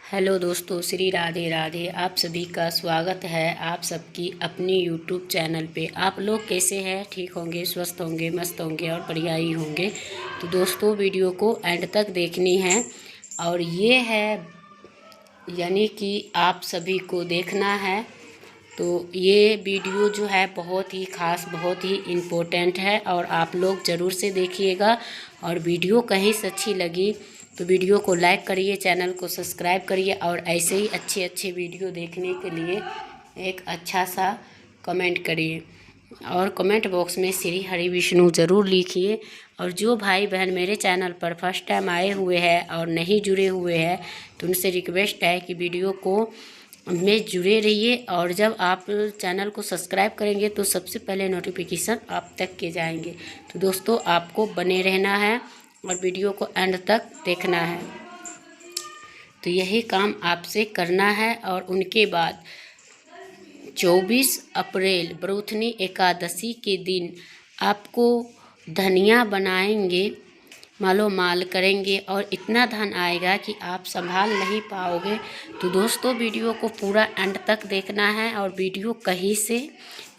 Hello दोस्तों, श्री राधे राधे। आप सभी का स्वागत है आप सबकी अपनी यूट्यूब चैनल पे। आप लोग कैसे हैं? ठीक होंगे, स्वस्थ होंगे, मस्त होंगे और बढ़िया ही होंगे। तो दोस्तों, वीडियो को एंड तक देखनी है और ये है यानी कि आप सभी को देखना है। तो ये वीडियो जो है बहुत ही ख़ास, बहुत ही इम्पोर्टेंट है और आप लोग ज़रूर से देखिएगा। और वीडियो कहीं से अच्छी लगी तो वीडियो को लाइक करिए, चैनल को सब्सक्राइब करिए और ऐसे ही अच्छे अच्छे वीडियो देखने के लिए एक अच्छा सा कमेंट करिए और कमेंट बॉक्स में श्री हरि विष्णु ज़रूर लिखिए। और जो भाई बहन मेरे चैनल पर फर्स्ट टाइम आए हुए हैं और नहीं जुड़े हुए हैं तो उनसे रिक्वेस्ट है कि वीडियो को में जुड़े रहिए। और जब आप चैनल को सब्सक्राइब करेंगे तो सबसे पहले नोटिफिकेशन आप तक के जाएंगे। तो दोस्तों, आपको बने रहना है और वीडियो को एंड तक देखना है। तो यही काम आपसे करना है। और उनके बाद 24 अप्रैल बरूथनी एकादशी के दिन आपको धनिया बनाएंगे, मालो माल करेंगे और इतना धन आएगा कि आप संभाल नहीं पाओगे। तो दोस्तों, वीडियो को पूरा एंड तक देखना है और वीडियो कहीं से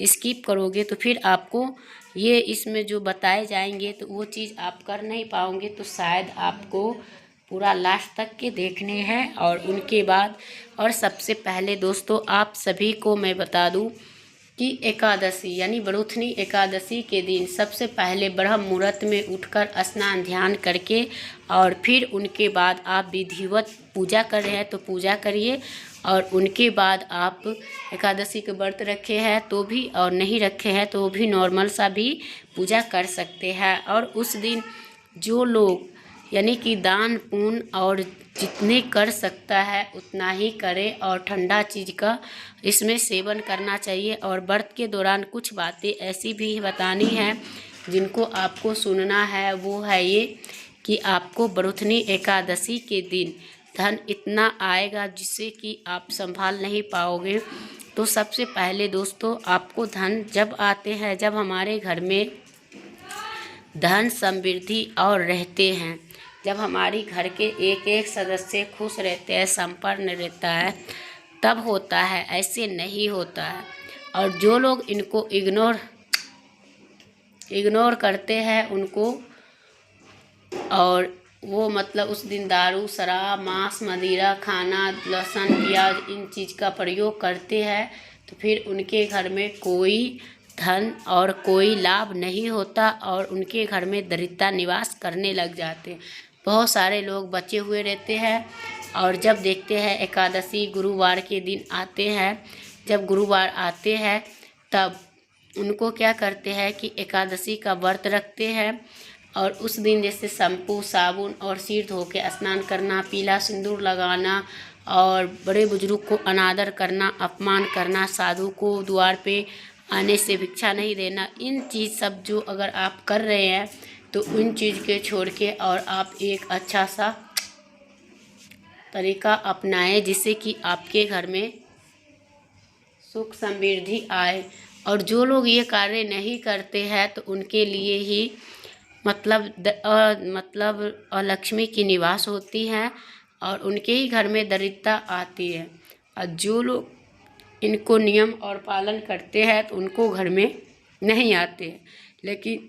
स्किप करोगे तो फिर आपको ये इसमें जो बताए जाएंगे तो वो चीज़ आप कर नहीं पाओगे। तो शायद आपको पूरा लास्ट तक के देखने हैं। और उनके बाद और सबसे पहले दोस्तों, आप सभी को मैं बता दूं कि एकादशी यानी बरूथनी एकादशी के दिन सबसे पहले ब्रह्म मुहूर्त में उठकर स्नान ध्यान करके और फिर उनके बाद आप विधिवत पूजा कर रहे हैं तो पूजा करिए। और उनके बाद आप एकादशी के व्रत रखे हैं तो भी और नहीं रखे हैं तो भी नॉर्मल सा भी पूजा कर सकते हैं। और उस दिन जो लोग यानी कि दान पुण्य और जितने कर सकता है उतना ही करे और ठंडा चीज़ का इसमें सेवन करना चाहिए। और व्रत के दौरान कुछ बातें ऐसी भी बतानी है जिनको आपको सुनना है। वो है ये कि आपको बरूथनी एकादशी के दिन धन इतना आएगा जिससे कि आप संभाल नहीं पाओगे। तो सबसे पहले दोस्तों, आपको धन जब आते हैं, जब हमारे घर में धन समृद्धि और रहते हैं, जब हमारी घर के एक एक सदस्य खुश रहते हैं, संपन्न रहता है, तब होता है, ऐसे नहीं होता है। और जो लोग इनको इग्नोर करते हैं उनको, और वो मतलब उस दिन दारू शराब मांस मदिरा खाना लहसुन प्याज इन चीज़ का प्रयोग करते हैं तो फिर उनके घर में कोई धन और कोई लाभ नहीं होता और उनके घर में दरिद्रता निवास करने लग जाते हैं। बहुत सारे लोग बचे हुए रहते हैं और जब देखते हैं एकादशी गुरुवार के दिन आते हैं, जब गुरुवार आते हैं तब उनको क्या करते हैं कि एकादशी का व्रत रखते हैं। और उस दिन जैसे शैम्पू साबुन और सिर धो के स्नान करना, पीला सिंदूर लगाना और बड़े बुजुर्ग को अनादर करना, अपमान करना, साधु को द्वार पे आने से भिक्षा नहीं देना, इन चीज़ सब जो अगर आप कर रहे हैं तो उन चीज़ के छोड़ के और आप एक अच्छा सा तरीका अपनाएं जिससे कि आपके घर में सुख समृद्धि आए। और जो लोग ये कार्य नहीं करते हैं तो उनके लिए ही मतलब अलक्ष्मी की निवास होती है और उनके ही घर में दरिद्रता आती है। और जो लोग इनको नियम और पालन करते हैं तो उनको घर में नहीं आते हैं। लेकिन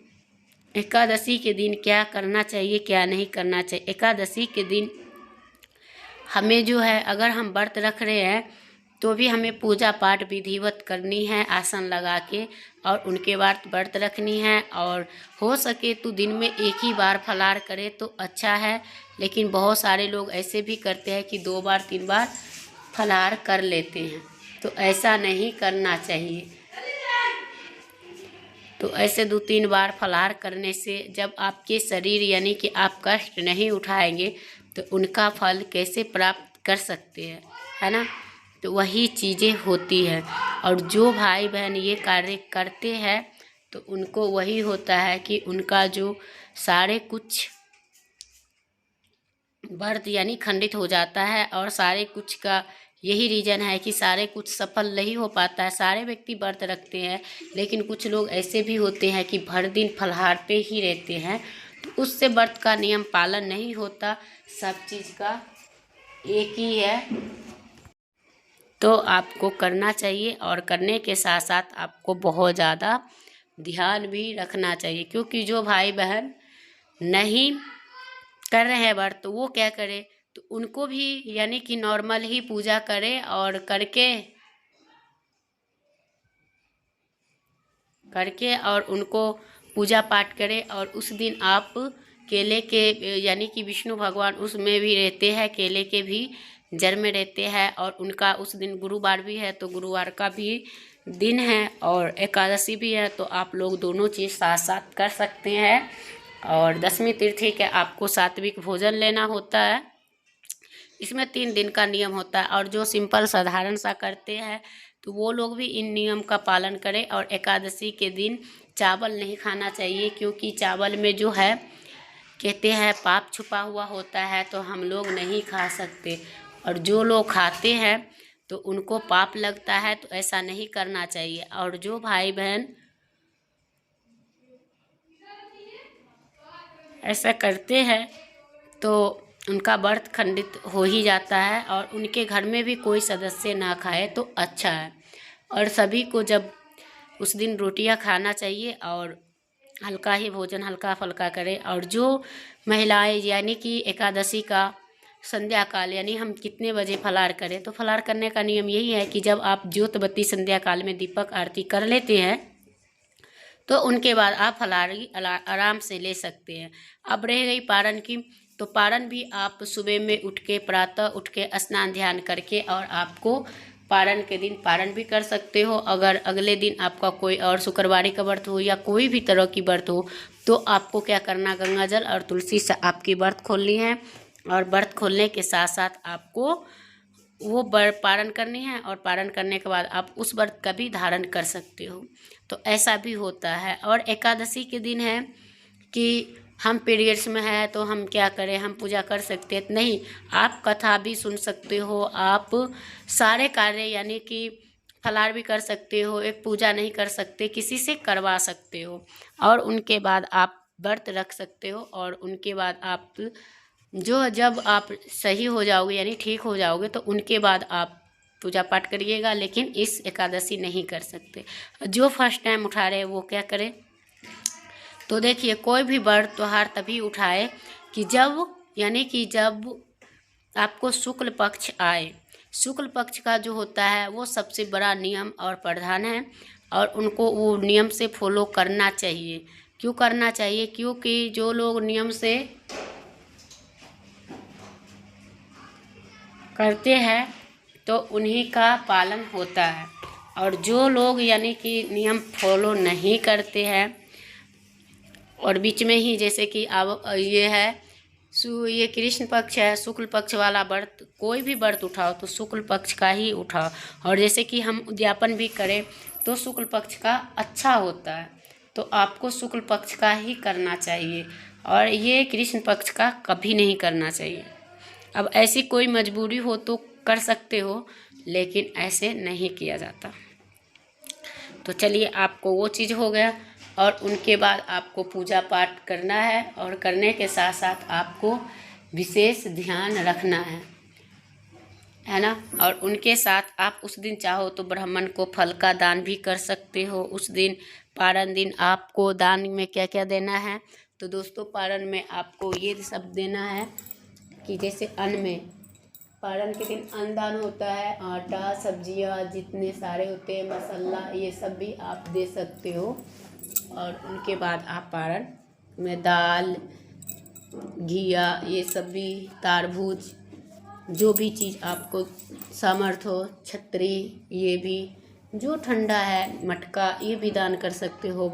एकादशी के दिन क्या करना चाहिए, क्या नहीं करना चाहिए? एकादशी के दिन हमें जो है, अगर हम व्रत रख रहे हैं तो भी हमें पूजा पाठ विधिवत करनी है आसन लगा के और उनके बाद व्रत रखनी है। और हो सके तो दिन में एक ही बार फलाहार करें तो अच्छा है। लेकिन बहुत सारे लोग ऐसे भी करते हैं कि 2 बार 3 बार फलाहार कर लेते हैं, तो ऐसा नहीं करना चाहिए। तो ऐसे 2-3 बार फलाहार करने से जब आपके शरीर यानी कि आप कष्ट नहीं उठाएंगे तो उनका फल कैसे प्राप्त कर सकते हैं, है ना? तो वही चीज़ें होती है। और जो भाई बहन ये कार्य करते हैं तो उनको वही होता है कि उनका जो सारे कुछ व्रत यानी खंडित हो जाता है। और सारे कुछ का यही रीज़न है कि सारे कुछ सफल नहीं हो पाता है। सारे व्यक्ति व्रत रखते हैं लेकिन कुछ लोग ऐसे भी होते हैं कि भर दिन फलाहार पे ही रहते हैं, तो उससे व्रत का नियम पालन नहीं होता। सब चीज़ का एक ही है, तो आपको करना चाहिए। और करने के साथ साथ आपको बहुत ज़्यादा ध्यान भी रखना चाहिए, क्योंकि जो भाई बहन नहीं कर रहे हैं व्रत तो वो क्या करे, तो उनको भी यानी कि नॉर्मल ही पूजा करे और करके और उनको पूजा पाठ करें। और उस दिन आप केले के यानी कि विष्णु भगवान उसमें भी रहते हैं, केले के भी जड़ में रहते हैं। और उनका उस दिन गुरुवार भी है, तो गुरुवार का भी दिन है और एकादशी भी है, तो आप लोग दोनों चीज़ साथ साथ कर सकते हैं। और दसवीं तिथि के आपको सात्विक भोजन लेना होता है। इसमें 3 दिन का नियम होता है, और जो सिंपल साधारण सा करते हैं तो वो लोग भी इन नियम का पालन करें। और एकादशी के दिन चावल नहीं खाना चाहिए, क्योंकि चावल में जो है कहते हैं पाप छुपा हुआ होता है, तो हम लोग नहीं खा सकते। और जो लोग खाते हैं तो उनको पाप लगता है, तो ऐसा नहीं करना चाहिए। और जो भाई बहन ऐसा करते हैं तो उनका व्रत खंडित हो ही जाता है, और उनके घर में भी कोई सदस्य ना खाए तो अच्छा है। और सभी को जब उस दिन रोटियां खाना चाहिए और हल्का ही भोजन हल्का फुल्का करें। और जो महिलाएं यानी कि एकादशी का संध्या काल यानी हम कितने बजे फलार करें, तो फलार करने का नियम यही है कि जब आप ज्योत बत्ती संध्या काल में दीपक आरती कर लेते हैं तो उनके बाद आप फलाहारी आराम से ले सकते हैं। अब रह गई पारण की, तो पारण भी आप सुबह में उठ के प्रातः उठ के स्नान ध्यान करके और आपको पारण के दिन पारण भी कर सकते हो। अगर अगले दिन आपका कोई और शुक्रवारी का व्रत हो या कोई भी तरह की व्रत हो, तो आपको क्या करना, गंगा जल और तुलसी से आपकी व्रत खोलनी है। और व्रत खोलने के साथ साथ आपको वो पारण करनी है, और पारण करने के बाद आप उस व्रत का भी धारण कर सकते हो। तो ऐसा भी होता है। और एकादशी के दिन है कि हम पीरियड्स में है तो हम क्या करें, हम पूजा कर सकते हैं नहीं, आप कथा भी सुन सकते हो, आप सारे कार्य यानी कि फलार भी कर सकते हो, एक पूजा नहीं कर सकते किसी से करवा सकते हो। और उनके बाद आप व्रत रख सकते हो। और उनके बाद आप जब आप सही हो जाओगे यानी ठीक हो जाओगे तो उनके बाद आप पूजा पाठ करिएगा, लेकिन इस एकादशी नहीं कर सकते। जो फर्स्ट टाइम उठा रहे वो क्या करें, तो देखिए कोई भी व्रत त्योहार तभी उठाए कि जब यानी कि जब आपको शुक्ल पक्ष आए। शुक्ल पक्ष का जो होता है वो सबसे बड़ा नियम और प्रधान है, और उनको वो नियम से फॉलो करना चाहिए। क्यों करना चाहिए, क्योंकि जो लोग नियम से करते हैं तो उन्हीं का पालन होता है। और जो लोग यानी कि नियम फॉलो नहीं करते हैं और बीच में ही जैसे कि अब ये है ये कृष्ण पक्ष है, शुक्ल पक्ष वाला व्रत कोई भी व्रत उठाओ तो शुक्ल पक्ष का ही उठाओ। और जैसे कि हम उद्यापन भी करें तो शुक्ल पक्ष का अच्छा होता है, तो आपको शुक्ल पक्ष का ही करना चाहिए, और ये कृष्ण पक्ष का कभी नहीं करना चाहिए। अब ऐसी कोई मजबूरी हो तो कर सकते हो, लेकिन ऐसे नहीं किया जाता। तो चलिए आपको वो चीज़ हो गया। और उनके बाद आपको पूजा पाठ करना है, और करने के साथ साथ आपको विशेष ध्यान रखना है ना। और उनके साथ आप उस दिन चाहो तो ब्राह्मण को फल का दान भी कर सकते हो। उस दिन पारण दिन आपको दान में क्या क्या देना है, तो दोस्तों पारण में आपको ये सब देना है कि जैसे अन्न में पारण के दिन अन्नदान होता है, आटा सब्जियां जितने सारे होते हैं मसाला ये सब भी आप दे सकते हो। और उनके बाद आप पारण में दाल घिया ये सब भी तारबूज जो भी चीज़ आपको सामर्थ हो, छतरी ये भी जो ठंडा है मटका ये भी दान कर सकते हो।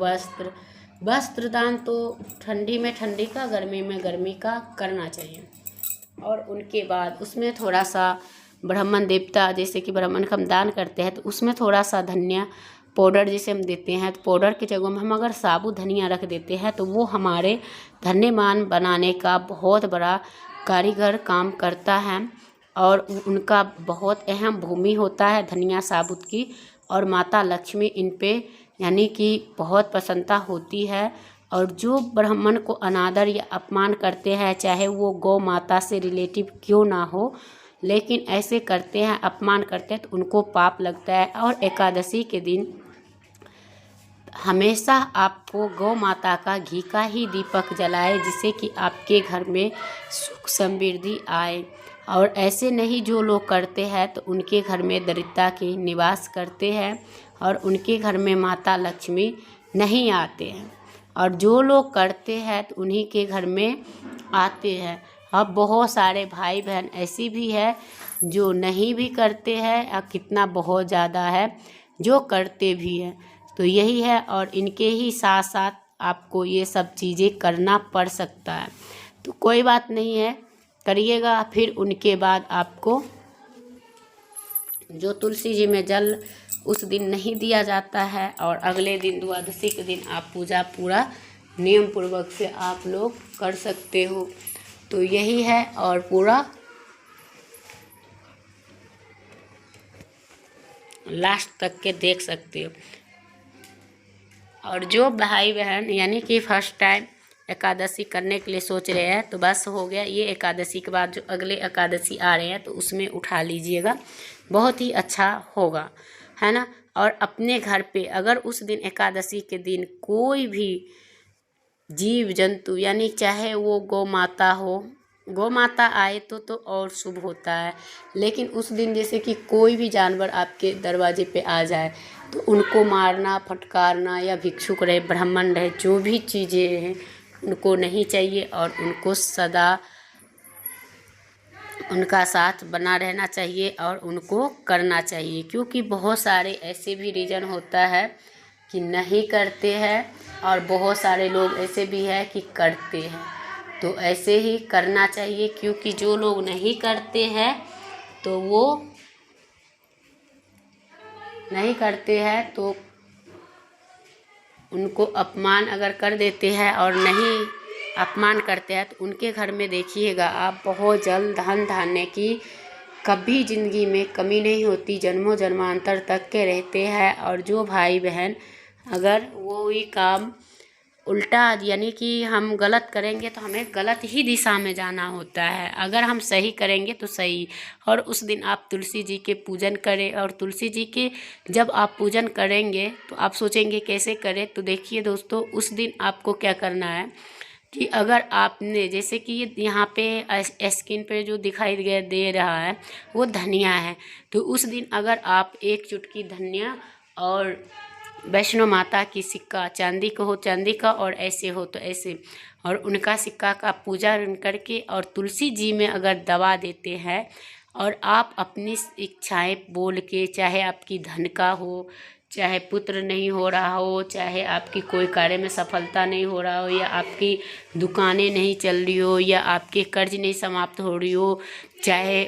वस्त्र दान तो ठंडी में ठंडी का गर्मी में गर्मी का करना चाहिए। और उनके बाद उसमें थोड़ा सा ब्राह्मण देवता जैसे कि ब्राह्मण का हम दान करते हैं तो उसमें थोड़ा सा धनिया पाउडर जैसे हम देते हैं, तो पाउडर की जगह में हम अगर साबुत धनिया रख देते हैं तो वो हमारे धन्यमान बनाने का बहुत बड़ा कारीगर काम करता है। और उनका बहुत अहम भूमि होता है धनिया साबुत की। और माता लक्ष्मी इन पे यानी कि बहुत प्रसन्नता होती है। और जो ब्राह्मण को अनादर या अपमान करते हैं, चाहे वो गौ माता से रिलेटिव क्यों ना हो, लेकिन ऐसे करते हैं, अपमान करते हैं, तो उनको पाप लगता है। और एकादशी के दिन हमेशा आपको गौ माता का घी का ही दीपक जलाए, जिससे कि आपके घर में सुख समृद्धि आए। और ऐसे नहीं जो लोग करते हैं तो उनके घर में दरिद्रता के निवास करते हैं और उनके घर में माता लक्ष्मी नहीं आते हैं। और जो लोग करते हैं तो उन्हीं के घर में आते हैं। अब बहुत सारे भाई बहन ऐसी भी है जो नहीं भी करते हैं, और कितना बहुत ज़्यादा है जो करते भी हैं। तो यही है, और इनके ही साथ साथ आपको ये सब चीज़ें करना पड़ सकता है। तो कोई बात नहीं है, करिएगा। फिर उनके बाद आपको जो तुलसी जी में जल उस दिन नहीं दिया जाता है, और अगले दिन द्वादशी के दिन आप पूजा पूरा नियम पूर्वक से आप लोग कर सकते हो। तो यही है, और पूरा लास्ट तक के देख सकते हो। और जो भाई बहन यानी कि फर्स्ट टाइम एकादशी करने के लिए सोच रहे हैं, तो बस हो गया। ये एकादशी के बाद जो अगले एकादशी आ रहे हैं तो उसमें उठा लीजिएगा, बहुत ही अच्छा होगा, है ना। और अपने घर पे अगर उस दिन एकादशी के दिन कोई भी जीव जंतु यानी चाहे वो गौ माता हो, गौ माता आए तो और शुभ होता है। लेकिन उस दिन जैसे कि कोई भी जानवर आपके दरवाजे पे आ जाए तो उनको मारना, फटकारना, या भिक्षुक रहे, ब्राह्मण रहे, जो भी चीज़ें हैं उनको नहीं चाहिए। और उनको सदा उनका साथ बना रहना चाहिए और उनको करना चाहिए। क्योंकि बहुत सारे ऐसे भी रीज़न होता है कि नहीं करते हैं, और बहुत सारे लोग ऐसे भी है कि करते हैं। तो ऐसे ही करना चाहिए, क्योंकि जो लोग नहीं करते हैं तो वो नहीं करते हैं तो उनको अपमान अगर कर देते हैं और नहीं अपमान करते हैं तो उनके घर में देखिएगा आप बहुत जल्द धन धान्य की कभी ज़िंदगी में कमी नहीं होती, जन्मों जन्मांतर तक के रहते हैं। और जो भाई बहन अगर वो ही काम उल्टा यानी कि हम गलत करेंगे तो हमें गलत ही दिशा में जाना होता है, अगर हम सही करेंगे तो सही। और उस दिन आप तुलसी जी के पूजन करें, और तुलसी जी के जब आप पूजन करेंगे तो आप सोचेंगे कैसे करें। तो देखिए दोस्तों, उस दिन आपको क्या करना है कि अगर आपने जैसे कि ये यहाँ पे स्क्रीन पे जो दिखाई दे रहा है वो धनिया है, तो उस दिन अगर आप एक चुटकी धनिया और वैष्णो माता की सिक्का, चांदी का हो चांदी का और ऐसे हो तो ऐसे, और उनका सिक्का का पूजा करके और तुलसी जी में अगर दबा देते हैं और आप अपनी इच्छाएं बोल के, चाहे आपकी धन का हो, चाहे पुत्र नहीं हो रहा हो, चाहे आपकी कोई कार्य में सफलता नहीं हो रहा हो, या आपकी दुकानें नहीं चल रही हो, या आपके कर्ज नहीं समाप्त हो रही हो, चाहे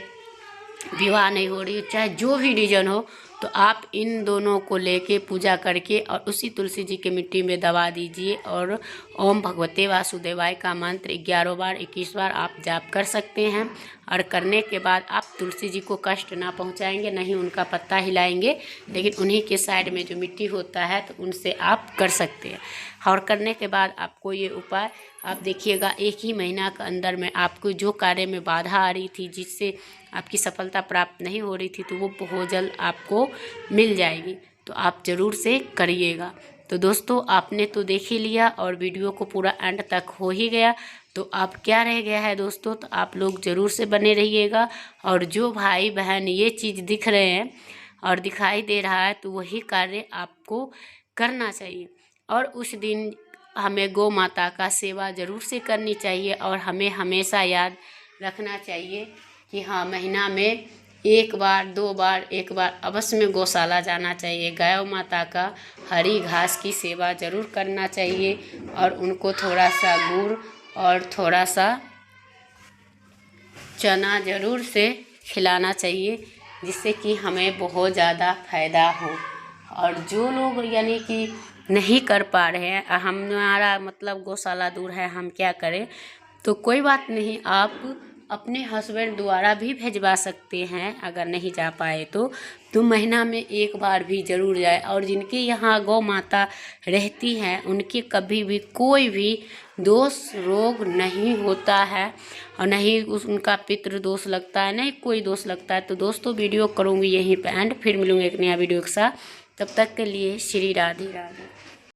विवाह नहीं हो रही हो, चाहे जो भी रीजन हो, तो आप इन दोनों को लेके पूजा करके और उसी तुलसी जी के मिट्टी में दबा दीजिए। और ओम भगवते वासुदेवाय का मंत्र 11 बार 21 बार आप जाप कर सकते हैं। और करने के बाद आप तुलसी जी को कष्ट ना पहुंचाएंगे, नहीं उनका पत्ता हिलाएंगे, लेकिन उन्हीं के साइड में जो मिट्टी होता है तो उनसे आप कर सकते हैं। और करने के बाद आपको ये उपाय आप देखिएगा 1 ही महीना के अंदर में आपको जो कार्य में बाधा आ रही थी, जिससे आपकी सफलता प्राप्त नहीं हो रही थी, तो वो बहुत जल्द आपको मिल जाएगी। तो आप ज़रूर से करिएगा। तो दोस्तों, आपने तो देख ही लिया और वीडियो को पूरा एंड तक हो ही गया, तो आप क्या रह गया है दोस्तों, तो आप लोग ज़रूर से बने रहिएगा। और जो भाई बहन ये चीज़ दिख रहे हैं और दिखाई दे रहा है, तो वही कार्य आपको करना चाहिए। और उस दिन हमें गौ माता का सेवा ज़रूर से करनी चाहिए, और हमें हमेशा याद रखना चाहिए कि हाँ, महीना में 1 बार 2 बार 1 बार अवश्य में गौशाला जाना चाहिए। गाय माता का हरी घास की सेवा ज़रूर करना चाहिए, और उनको थोड़ा सा गुड़ और थोड़ा सा चना ज़रूर से खिलाना चाहिए, जिससे कि हमें बहुत ज़्यादा फ़ायदा हो। और जो लोग यानी कि नहीं कर पा रहे हैं, हमारा मतलब गौशाला दूर है, हम क्या करें, तो कोई बात नहीं, आप अपने हस्बैंड द्वारा भी भेजवा सकते हैं। अगर नहीं जा पाए तो महीना में एक बार भी ज़रूर जाए। और जिनके यहाँ गौ माता रहती हैं उनके कभी भी कोई भी दोष रोग नहीं होता है और नहीं उनका पितृ दोष लगता है, नहीं कोई दोष लगता है। तो दोस्तों वीडियो करूँगी यहीं पे एंड, फिर मिलूँगी एक नया वीडियो के साथ। तब तक के लिए श्री राधे राधे।